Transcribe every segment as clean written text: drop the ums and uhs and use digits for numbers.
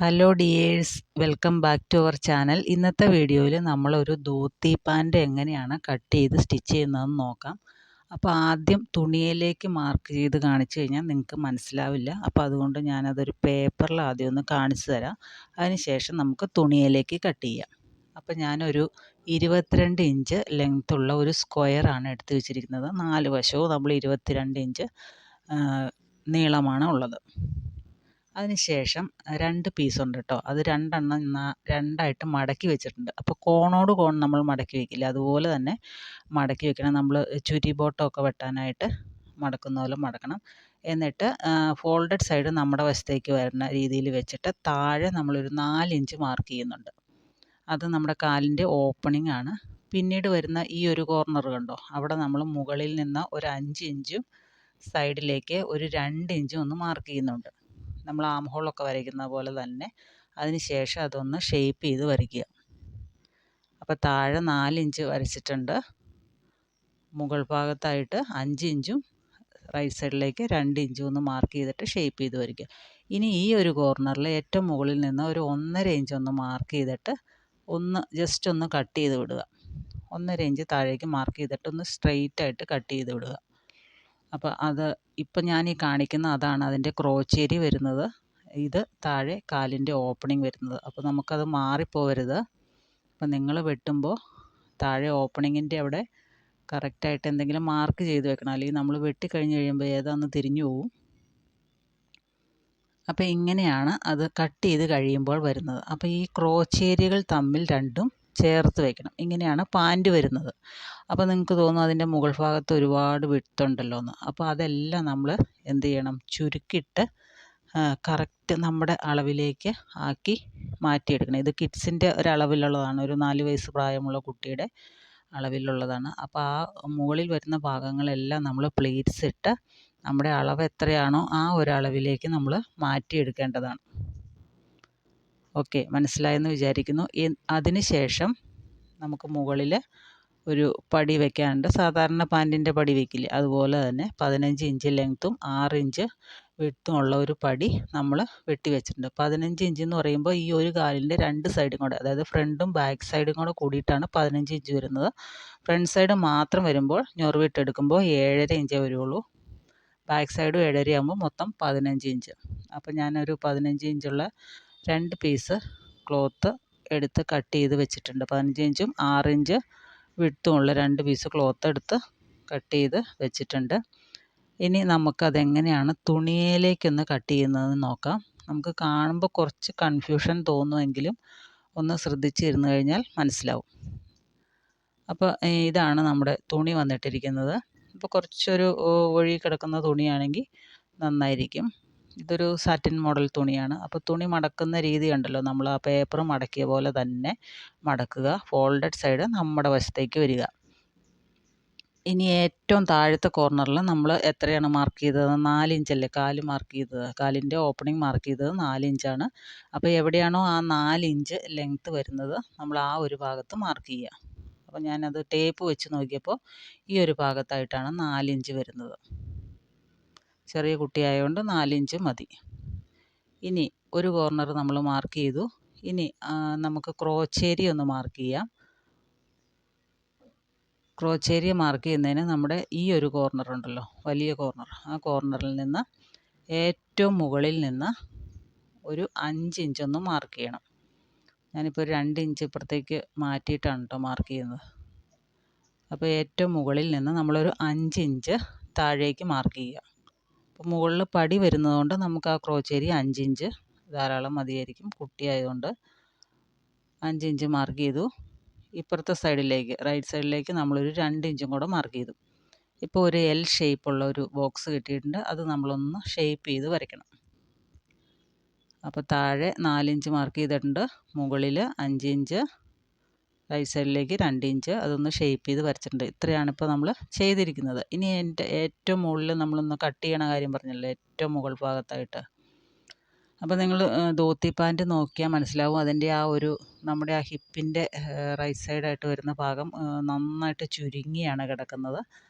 Hello dears, welcome back to our channel. ഇന്നത്തെ വീഡിയോയിൽ നമ്മളൊരു ധോത്തി പാൻറ് എങ്ങനെയാണ് കട്ട് ചെയ്ത് സ്റ്റിച്ച് ചെയ്യുന്നതെന്ന് നോക്കാം. അപ്പോൾ ആദ്യം തുണിയിലേക്ക് മാർക്ക് ചെയ്ത് കാണിച്ചു കഴിഞ്ഞാൽ നിങ്ങൾക്ക് മനസ്സിലാവില്ല. അപ്പോൾ അതുകൊണ്ട് ഞാനതൊരു പേപ്പറിൽ ആദ്യം ഒന്ന് കാണിച്ചു തരാം. അതിനുശേഷം നമുക്ക് തുണിയിലേക്ക് കട്ട് ചെയ്യാം. അപ്പോൾ ഞാനൊരു 22 ഇഞ്ച് ലെങ്ത്തുള്ള ഒരു സ്ക്വയറാണ് എടുത്ത് വെച്ചിരിക്കുന്നത്. 4 വശവും നമ്മൾ 22 ഇഞ്ച് നീളമാണ് ഉള്ളത്. അതിനുശേഷം 2 പീസുണ്ട് കേട്ടോ. അത് രണ്ടെണ്ണം രണ്ടായിട്ട് മടക്കി വെച്ചിട്ടുണ്ട്. അപ്പോൾ കോണോട് കോൺ നമ്മൾ മടക്കി വെക്കില്ല, അതുപോലെ തന്നെ മടക്കി വെക്കണം. നമ്മൾ ചുരി ബോട്ടമൊക്കെ വെട്ടാനായിട്ട് മടക്കുന്ന പോലെ മടക്കണം. എന്നിട്ട് ഫോൾഡഡ് സൈഡ് നമ്മുടെ വശത്തേക്ക് വരുന്ന രീതിയിൽ വെച്ചിട്ട് താഴെ നമ്മളൊരു 4 ഇഞ്ച് മാർക്ക് ചെയ്യുന്നുണ്ട്. അത് നമ്മുടെ കാലിൻ്റെ ഓപ്പണിംഗ് ആണ്. പിന്നീട് വരുന്ന ഈ ഒരു കോർണർ കണ്ടോ, അവിടെ നമ്മൾ മുകളിൽ നിന്ന് ഒരു 5 ഇഞ്ചും സൈഡിലേക്ക് ഒരു 2 ഇഞ്ചും ഒന്ന് മാർക്ക് ചെയ്യുന്നുണ്ട്. നമ്മൾ ആം ഹോളൊക്കെ വരയ്ക്കുന്ന പോലെ തന്നെ. അതിന് ശേഷം അതൊന്ന് ഷേപ്പ് ചെയ്ത് വരയ്ക്കുക. അപ്പോൾ താഴെ 4 ഇഞ്ച് വരച്ചിട്ടുണ്ട്. മുകൾ ഭാഗത്തായിട്ട് 5 ഇഞ്ചും റൈറ്റ് സൈഡിലേക്ക് 2 ഇഞ്ചും ഒന്ന് മാർക്ക് ചെയ്തിട്ട് ഷേപ്പ് ചെയ്ത് വരയ്ക്കുക. ഇനി ഈ ഒരു കോർണറിൽ ഏറ്റവും മുകളിൽ നിന്ന് ഒരു 1.5 ഇഞ്ച് ഒന്ന് മാർക്ക് ചെയ്തിട്ട് ജസ്റ്റ് ഒന്ന് കട്ട് ചെയ്ത് വിടുക. 1.5 ഇഞ്ച് താഴേക്ക് മാർക്ക് ചെയ്തിട്ട് ഒന്ന് സ്ട്രെയിറ്റ് ആയിട്ട് കട്ട് ചെയ്ത് വിടുക. അപ്പോൾ ഇപ്പം ഞാൻ ഈ കാണിക്കുന്ന അതാണ് അതിൻ്റെ ക്രോച്ചേരി വരുന്നത്. ഇത് താഴെ കാലിൻ്റെ ഓപ്പണിംഗ് വരുന്നത്. അപ്പോൾ നമുക്കത് മാറിപ്പോവരുത്. അപ്പം നിങ്ങൾ വെട്ടുമ്പോൾ താഴെ ഓപ്പണിങ്ങിൻ്റെ അവിടെ കറക്റ്റായിട്ട് എന്തെങ്കിലും മാർക്ക് ചെയ്ത് വെക്കണം, അല്ലെങ്കിൽ നമ്മൾ വെട്ടിക്കഴിഞ്ഞ് കഴിയുമ്പോൾ ഏതാണെന്ന് തിരിഞ്ഞു പോവും. അപ്പോൾ ഇങ്ങനെയാണ് അത് കട്ട് ചെയ്ത് കഴിയുമ്പോൾ വരുന്നത്. അപ്പോൾ ഈ ക്രോച്ചേരികൾ തമ്മിൽ രണ്ടും ചേർത്ത് വയ്ക്കണം. ഇങ്ങനെയാണ് പാൻറ് വരുന്നത്. അപ്പോൾ നിങ്ങൾക്ക് തോന്നും അതിൻ്റെ മുകൾ ഭാഗത്ത് ഒരുപാട് വിട്ടുണ്ടല്ലോ എന്ന്. അപ്പോൾ അതെല്ലാം നമ്മൾ എന്ത് ചെയ്യണം, ചുരുക്കിയിട്ട് കറക്റ്റ് നമ്മുടെ അളവിലേക്ക് ആക്കി മാറ്റിയെടുക്കണം. ഇത് കിഡ്സിൻ്റെ ഒരളവിലുള്ളതാണ്, ഒരു 4 വയസ്സ് പ്രായമുള്ള കുട്ടിയുടെ അളവിലുള്ളതാണ്. അപ്പോൾ ആ മുകളിൽ വരുന്ന ഭാഗങ്ങളെല്ലാം നമ്മൾ പ്ലീറ്റ്സ് ഇട്ട് നമ്മുടെ അളവ് എത്രയാണോ ആ ഒരളവിലേക്ക് നമ്മൾ മാറ്റിയെടുക്കേണ്ടതാണ്. ഓക്കെ, മനസ്സിലായെന്ന് വിചാരിക്കുന്നു. അതിന് ശേഷം നമുക്ക് മുകളിൽ ഒരു പടി വെക്കാനുണ്ട്. സാധാരണ പാൻറ്റിൻ്റെ പടി വയ്ക്കില്ലേ, അതുപോലെ തന്നെ 15 ഇഞ്ച് ലെങ്ത്തും 6 ഇഞ്ച് വിഡ്ത്തും ഉള്ള ഒരു പടി നമ്മൾ വെട്ടി വെച്ചിട്ടുണ്ട്. 15 ഇഞ്ച് എന്ന് പറയുമ്പോൾ ഈ ഒരു കാലിൻ്റെ 2 സൈഡും കൂടെ, അതായത് ഫ്രണ്ടും ബാക്ക് സൈഡും കൂടെ കൂടിയിട്ടാണ് 15 ഇഞ്ച് വരുന്നത്. ഫ്രണ്ട് സൈഡ് മാത്രം വരുമ്പോൾ ഞൊറിവിട്ടെടുക്കുമ്പോൾ 7.5 ഇഞ്ചേ വരുള്ളൂ. ബാക്ക് സൈഡും 7.5 ആകുമ്പോൾ മൊത്തം 15 ഇഞ്ച്. അപ്പോൾ ഞാനൊരു 15 ഇഞ്ചുള്ള 2 പീസ് ക്ലോത്ത് എടുത്ത് കട്ട് ചെയ്ത് വെച്ചിട്ടുണ്ട്. 15 ഇഞ്ചും 6 ഇഞ്ച് വിഡ്ത്തുമുള്ള 2 പീസ് ക്ലോത്ത് എടുത്ത് കട്ട് ചെയ്ത് വെച്ചിട്ടുണ്ട്. ഇനി നമുക്കതെങ്ങനെയാണ് തുണിയിലേക്കൊന്ന് കട്ട് ചെയ്യുന്നതെന്ന് നോക്കാം. നമുക്ക് കാണുമ്പോൾ കുറച്ച് കൺഫ്യൂഷൻ തോന്നുമെങ്കിലും ഒന്ന് ശ്രദ്ധിച്ചിരുന്നു കഴിഞ്ഞാൽ മനസ്സിലാവും. അപ്പോൾ ഇതാണ് നമ്മുടെ തുണി വന്നിട്ടിരിക്കുന്നത്. അപ്പോൾ കുറച്ചൊരു ഒഴുകി കിടക്കുന്ന തുണിയാണെങ്കിൽ നന്നായിരിക്കും. ഇതൊരു സാറ്റിൻ മോഡൽ തുണിയാണ്. അപ്പോൾ തുണി മടക്കുന്ന രീതി കണ്ടല്ലോ, നമ്മൾ ആ പേപ്പർ മടക്കിയ പോലെ തന്നെ മടക്കുക. ഫോൾഡഡ് സൈഡ് നമ്മുടെ വശത്തേക്ക് വരിക. ഇനി ഏറ്റവും താഴത്തെ കോർണറിൽ നമ്മൾ എത്രയാണ് മാർക്ക് ചെയ്തത്, 4 ഇഞ്ചല്ലേ കാല് മാർക്ക് ചെയ്തത്, കാലിൻ്റെ ഓപ്പണിംഗ് മാർക്ക് ചെയ്തത് 4 ഇഞ്ചാണ്. അപ്പോൾ എവിടെയാണോ ആ 4 ഇഞ്ച് ലെങ്ത്ത് വരുന്നത് നമ്മൾ ആ ഒരു ഭാഗത്ത് മാർക്ക് ചെയ്യുക. അപ്പോൾ ഞാനത് ടേപ്പ് വെച്ച് നോക്കിയപ്പോൾ ഈ ഒരു ഭാഗത്തായിട്ടാണ് 4 ഇഞ്ച് വരുന്നത്. ചെറിയ കുട്ടിയായതുകൊണ്ട് 4 ഇഞ്ച് മതി. ഇനി ഒരു കോർണർ നമ്മൾ മാർക്ക് ചെയ്തു. ഇനി നമുക്ക് ക്രോച്ചേരി ഒന്ന് മാർക്ക് ചെയ്യാം. ക്രോച്ചേരി മാർക്ക് ചെയ്യുന്നതിന് നമ്മുടെ ഈ ഒരു കോർണർ ഉണ്ടല്ലോ, വലിയ കോർണർ, ആ കോർണറിൽ നിന്ന് ഏറ്റവും മുകളിൽ നിന്ന് ഒരു 5 ഇഞ്ചൊന്ന് മാർക്ക് ചെയ്യണം. ഞാനിപ്പോൾ 2 ഇഞ്ച് ഇപ്പുറത്തേക്ക് മാറ്റിയിട്ടാണ് കേട്ടോ മാർക്ക് ചെയ്യുന്നത്. അപ്പോൾ ഏറ്റവും മുകളിൽ നിന്ന് നമ്മളൊരു 5 ഇഞ്ച് താഴേക്ക് മാർക്ക് ചെയ്യുക. അപ്പോൾ മുകളിൽ പടി വരുന്നതുകൊണ്ട് നമുക്ക് ആ ക്രോച്ചേരി 5 ഇഞ്ച് ധാരാളം മതിയായിരിക്കും. കുട്ടിയായതുകൊണ്ട് 5 ഇഞ്ച് മാർക്ക് ചെയ്തു. ഇപ്പുറത്തെ സൈഡിലേക്ക്, റൈറ്റ് സൈഡിലേക്ക് നമ്മളൊരു 2 ഇഞ്ചും കൂടെ മാർക്ക് ചെയ്തു. ഇപ്പോൾ ഒരു എൽ ഷേപ്പുള്ള ഒരു ബോക്സ് കിട്ടിയിട്ടുണ്ട്. അത് നമ്മളൊന്ന് ഷേപ്പ് ചെയ്ത് വരയ്ക്കണം. അപ്പോൾ താഴെ 4 ഇഞ്ച് മാർക്ക് ചെയ്തിട്ടുണ്ട്, മുകളിൽ 5 ഇഞ്ച്, റൈറ്റ് സൈഡിലേക്ക് 2 ഇഞ്ച്, അതൊന്ന് ഷേപ്പ് ചെയ്ത് വരച്ചിട്ടുണ്ട്. ഇത്രയാണ് ഇപ്പോൾ നമ്മൾ ചെയ്തിരിക്കുന്നത്. ഇനി ഏറ്റവും മുകളിൽ നമ്മളൊന്ന് കട്ട് ചെയ്യണ കാര്യം പറഞ്ഞല്ലോ, ഏറ്റവും മുകൾ ഭാഗത്തായിട്ട്. അപ്പോൾ നിങ്ങൾ ധോത്തി പാൻറ്റ് നോക്കിയാൽ മനസ്സിലാവും, അതിൻ്റെ ആ ഒരു നമ്മുടെ ആ ഹിപ്പിൻ്റെ റൈറ്റ് സൈഡായിട്ട് വരുന്ന ഭാഗം നന്നായിട്ട് ചുരുങ്ങിയാണ് കിടക്കുന്നത്.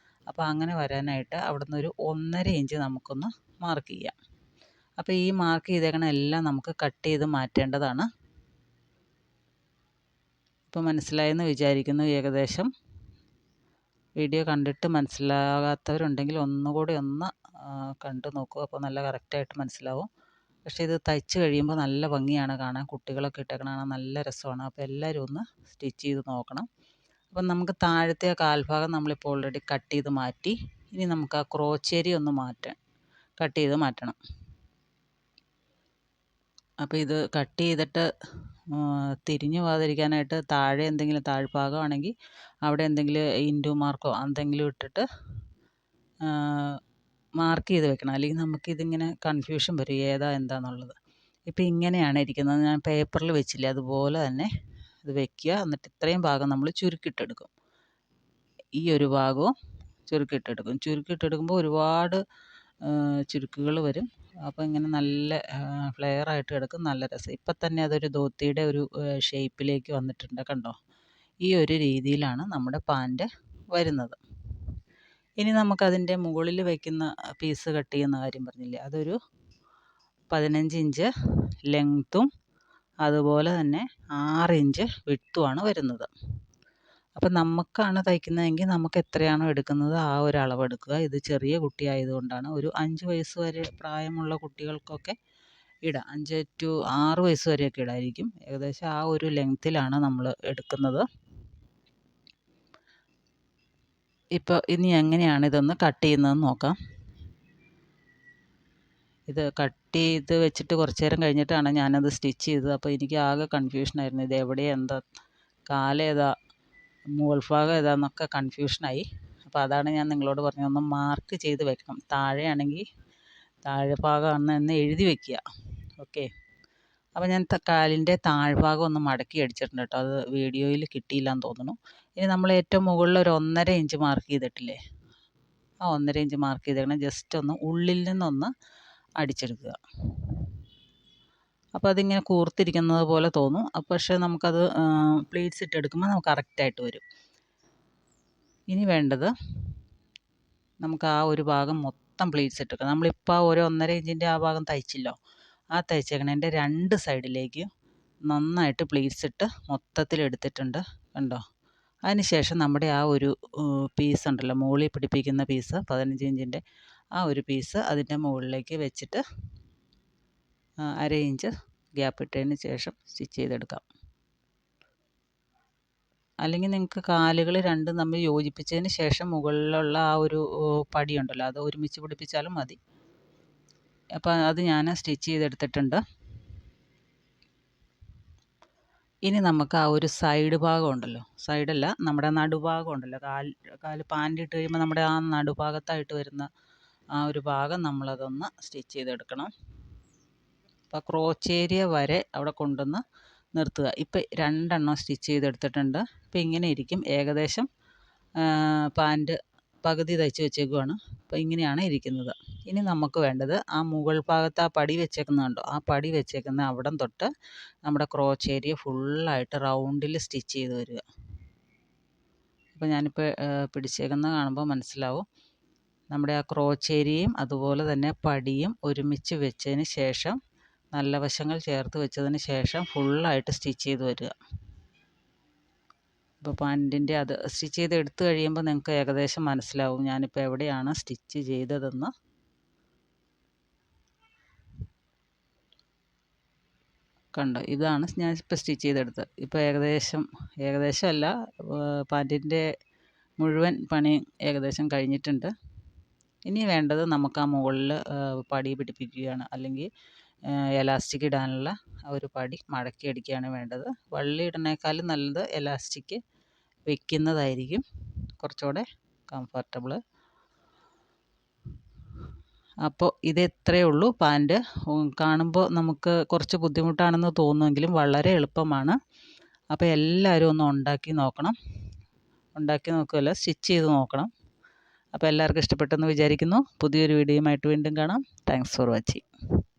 അപ്പോൾ അങ്ങനെ വരാനായിട്ട് അവിടെ നിന്ന് ഒരു 1.5 ഇഞ്ച് നമുക്കൊന്ന് മാർക്ക് ചെയ്യാം. അപ്പോൾ ഈ മാർക്ക് ചെയ്തേക്കണ എല്ലാം നമുക്ക് കട്ട് ചെയ്ത് മാറ്റേണ്ടതാണ്. ഇപ്പോൾ മനസ്സിലായെന്ന് വിചാരിക്കുന്നു ഏകദേശം. വീഡിയോ കണ്ടിട്ട് മനസ്സിലാകാത്തവരുണ്ടെങ്കിൽ ഒന്നുകൂടി ഒന്ന് കണ്ടു നോക്കൂ. അപ്പോൾ നല്ല കറക്റ്റായിട്ട് മനസ്സിലാവും. പക്ഷേ ഇത് തയ്ച്ച് കഴിയുമ്പോൾ നല്ല ഭംഗിയാണ് കാണാൻ. കുട്ടികളൊക്കെ ഇട്ടേക്കണ കാണാൻ നല്ല രസമാണ്. അപ്പോൾ എല്ലാവരും ഒന്ന് സ്റ്റിച്ച് ചെയ്ത് നോക്കണം. അപ്പം നമുക്ക് താഴത്തെ കാൽഭാഗം നമ്മളിപ്പോൾ ഓൾറെഡി കട്ട് ചെയ്ത് മാറ്റി. ഇനി നമുക്ക് ആ ക്രോച്ചേരി ഒന്ന് കട്ട് ചെയ്ത് മാറ്റണം. അപ്പോൾ ഇത് കട്ട് ചെയ്തിട്ട് തിരിഞ്ഞു പോകാതിരിക്കാനായിട്ട് താഴെ എന്തെങ്കിലും താഴ്ഭാഗമാണെങ്കിൽ അവിടെ എന്തെങ്കിലും ഇൻറ്റു മാർക്കോ എന്തെങ്കിലും ഇട്ടിട്ട് മാർക്ക് ചെയ്ത് വെക്കണം. അല്ലെങ്കിൽ നമുക്കിതിങ്ങനെ കൺഫ്യൂഷൻ വരും ഏതാ എന്താണെന്നുള്ളത്. ഇപ്പോൾ ഇങ്ങനെയാണ് ഇരിക്കുന്നത്. ഞാൻ പേപ്പറിൽ വെച്ചില്ലേ അതുപോലെ തന്നെ ഇത് വെക്കുക. എന്നിട്ട് ഇത്രയും ഭാഗം നമ്മൾ ചുരുക്കിയിട്ടെടുക്കും. ഈ ഒരു ഭാഗവും ചുരുക്കിയിട്ടെടുക്കും. ചുരുക്കിയിട്ടെടുക്കുമ്പോൾ ഒരുപാട് ചുരുക്കുകൾ വരും. അപ്പോൾ ഇങ്ങനെ നല്ല ഫ്ലെയറായിട്ട് കിടക്കും. നല്ല രസം. ഇപ്പം തന്നെ അതൊരു ധോത്തിയുടെ ഒരു ഷേപ്പിലേക്ക് വന്നിട്ടുണ്ട്. കണ്ടോ? ഈ ഒരു രീതിയിലാണ് നമ്മുടെ പാൻറ്റ് വരുന്നത്. ഇനി നമുക്കതിൻ്റെ മുകളിൽ വയ്ക്കുന്ന പീസ് കട്ട് ചെയ്യുന്ന കാര്യം പറഞ്ഞില്ലേ, അതൊരു 15 ഇഞ്ച് ലെങ്ത്തും അതുപോലെ തന്നെ 6 ഇഞ്ച് വിഡ്ത്തുമാണ് വരുന്നത്. അപ്പം നമുക്കാണ് തയ്ക്കുന്നതെങ്കിൽ നമുക്ക് എത്രയാണോ എടുക്കുന്നത് ആ ഒരു അളവ് എടുക്കുക. ഇത് ചെറിയ കുട്ടിയായതുകൊണ്ടാണ്. ഒരു 5 വയസ്സ് വരെ പ്രായമുള്ള കുട്ടികൾക്കൊക്കെ ഇടാം. 5 to 6 വയസ്സ് വരെയൊക്കെ ഇടായിരിക്കും. ഏകദേശം ആ ഒരു ലെങ്ത്തിലാണ് നമ്മൾ എടുക്കുന്നത്. ഇപ്പോൾ ഇനി എങ്ങനെയാണ് ഇതൊന്ന് കട്ട് ചെയ്യുന്നതെന്ന് നോക്കാം. ഇത് കട്ട് ചെയ്ത് വെച്ചിട്ട് കുറച്ച് നേരം കഴിഞ്ഞിട്ടാണ് ഞാനത് സ്റ്റിച്ച് ചെയ്തത്. അപ്പോൾ എനിക്ക് ആകെ കൺഫ്യൂഷനായിരുന്നു. ഇത് എവിടെയാണ് എന്താ കാലേതാ മുകൾ ഭാഗം ഏതാന്നൊക്കെ കൺഫ്യൂഷനായി. അപ്പോൾ അതാണ് ഞാൻ നിങ്ങളോട് പറഞ്ഞത് ഒന്ന് മാർക്ക് ചെയ്ത് വെക്കണം. താഴെയാണെങ്കിൽ താഴെ ഭാഗമാണെന്ന് എഴുതി വെക്കുക. ഓക്കെ. അപ്പോൾ ഞാൻ കാലിൻ്റെ താഴ്ഭാഗം ഒന്ന് മടക്കി അടിച്ചിട്ടുണ്ട് കേട്ടോ. അത് വീഡിയോയിൽ കിട്ടിയില്ലെന്ന് തോന്നുന്നു. ഇനി നമ്മൾ ഏറ്റവും മുകളിൽ ഒരു 1.5 ഇഞ്ച് മാർക്ക് ചെയ്തിട്ടില്ലേ, ആ 1.5 ഇഞ്ച് മാർക്ക് ചെയ്തേക്കണം. ജസ്റ്റ് ഒന്ന് ഉള്ളിൽ നിന്നൊന്ന് അടിച്ചെടുക്കുക. അപ്പോൾ അതിങ്ങനെ കൂർത്തിരിക്കുന്നത് പോലെ തോന്നും. പക്ഷേ നമുക്കത് പ്ലീറ്റ്സ് ഇട്ടെടുക്കുമ്പോൾ നമുക്ക് കറക്റ്റായിട്ട് വരും. ഇനി വേണ്ടത് നമുക്ക് ആ ഒരു ഭാഗം മൊത്തം പ്ലീറ്റ്സ് ഇട്ടെടുക്കാം. നമ്മളിപ്പോൾ ആ ഒരു 1.5 ഇഞ്ചിൻ്റെ ആ ഭാഗം തയ്ച്ചില്ലോ, ആ തയ്ച്ചേക്കണതിൻ്റെ 2 സൈഡിലേക്ക് നന്നായിട്ട് പ്ലീറ്റ്സ് ഇട്ട് മൊത്തത്തിൽ എടുത്തിട്ടുണ്ട്. കണ്ടോ? അതിന് ശേഷം നമ്മുടെ ആ ഒരു പീസ് ഉണ്ടല്ലോ, മുകളിൽ പിടിപ്പിക്കുന്ന പീസ് 15 ഇഞ്ചിൻ്റെ ആ ഒരു പീസ് അതിൻ്റെ മുകളിലേക്ക് വെച്ചിട്ട് 1/2 ഇഞ്ച് ഗ്യാപ്പ് ഇട്ടതിന് ശേഷം സ്റ്റിച്ച് ചെയ്തെടുക്കാം. അല്ലെങ്കിൽ നിങ്ങൾക്ക് കാലുകൾ രണ്ടും തമ്മിൽ യോജിപ്പിച്ചതിന് ശേഷം മുകളിലുള്ള ആ ഒരു പടിയുണ്ടല്ലോ അത് ഒരുമിച്ച് പിടിപ്പിച്ചാലും മതി. അപ്പോൾ അത് ഞാൻ സ്റ്റിച്ച് ചെയ്തെടുത്തിട്ടുണ്ട്. ഇനി നമുക്ക് ആ ഒരു സൈഡ് ഭാഗം ഉണ്ടല്ലോ, സൈഡല്ല നമ്മുടെ നടുഭാഗം ഉണ്ടല്ലോ, കാല് പാൻറ് ഇട്ട് കഴിയുമ്പോൾ നമ്മുടെ ആ നടുഭാഗത്തായിട്ട് വരുന്ന ആ ഒരു ഭാഗം നമ്മളതൊന്ന് സ്റ്റിച്ച് ചെയ്തെടുക്കണം. അപ്പോൾ ക്രോച്ച് വരെ അവിടെ കൊണ്ടുവന്ന് നിർത്തുക. ഇപ്പോൾ 2 എണ്ണം സ്റ്റിച്ച് ചെയ്തെടുത്തിട്ടുണ്ട്. ഇപ്പോൾ ഇങ്ങനെ ഇരിക്കും. ഏകദേശം പാൻറ് പകുതി തയ്ച്ച് വെച്ചേക്കുവാണ്. അപ്പോൾ ഇങ്ങനെയാണ് ഇരിക്കുന്നത്. ഇനി നമുക്ക് വേണ്ടത് ആ മുകൾ ഭാഗത്ത് ആ പടി വെച്ചേക്കുന്നുണ്ടോ, ആ പടി വെച്ചേക്കുന്ന അവിടം തൊട്ട് നമ്മുടെ ക്രോച്ച് ഫുള്ളായിട്ട് റൗണ്ടിൽ സ്റ്റിച്ച് ചെയ്ത് വരിക. അപ്പോൾ ഞാനിപ്പോൾ പിടിച്ചേക്കുന്നത് കാണുമ്പോൾ മനസ്സിലാവും. നമ്മുടെ ആ ക്രോച്ച് അതുപോലെ തന്നെ പടിയും ഒരുമിച്ച് വെച്ചതിന് ശേഷം നല്ല വശങ്ങൾ ചേർത്ത് വെച്ചതിന് ശേഷം ഫുള്ളായിട്ട് സ്റ്റിച്ച് ചെയ്ത് വരിക. ഇപ്പോൾ പാൻറ്റിൻ്റെ അത് സ്റ്റിച്ച് ചെയ്ത് എടുത്തു കഴിയുമ്പോൾ നിങ്ങൾക്ക് ഏകദേശം മനസ്സിലാവും ഞാനിപ്പോൾ എവിടെയാണ് സ്റ്റിച്ച് ചെയ്തതെന്ന്. കണ്ടോ? ഇതാണ് ഞാനിപ്പോൾ സ്റ്റിച്ച് ചെയ്തെടുത്തത്. ഇപ്പോൾ ഏകദേശമല്ല, പാൻറ്റിൻ്റെ മുഴുവൻ പണി ഏകദേശം കഴിഞ്ഞിട്ടുണ്ട്. ഇനി വേണ്ടത് നമുക്ക് ആ മുകളിൽ പടി പിടിപ്പിക്കുകയാണ്, അല്ലെങ്കിൽ എലാസ്റ്റിക് ഇടാനുള്ള ആ ഒരു പടി മടക്കി അടിക്കുകയാണ് വേണ്ടത്. വള്ളി ഇടുന്നേക്കാളും നല്ലത് എലാസ്റ്റിക് വെക്കുന്നതായിരിക്കും കുറച്ചുകൂടെ കംഫർട്ടബിൾ. അപ്പോൾ ഇത് ഇത്രയേ ഉള്ളൂ പാൻറ്റ്. കാണുമ്പോൾ നമുക്ക് കുറച്ച് ബുദ്ധിമുട്ടാണെന്ന് തോന്നുമെങ്കിലും വളരെ എളുപ്പമാണ്. അപ്പോൾ എല്ലാവരും ഒന്ന് ഉണ്ടാക്കി നോക്കുകയല്ല, സ്റ്റിച്ച് ചെയ്ത് നോക്കണം. അപ്പോൾ എല്ലാവർക്കും ഇഷ്ടപ്പെട്ടെന്ന് വിചാരിക്കുന്നു. പുതിയൊരു വീഡിയോയുമായിട്ട് വീണ്ടും കാണാം. Thanks for watching.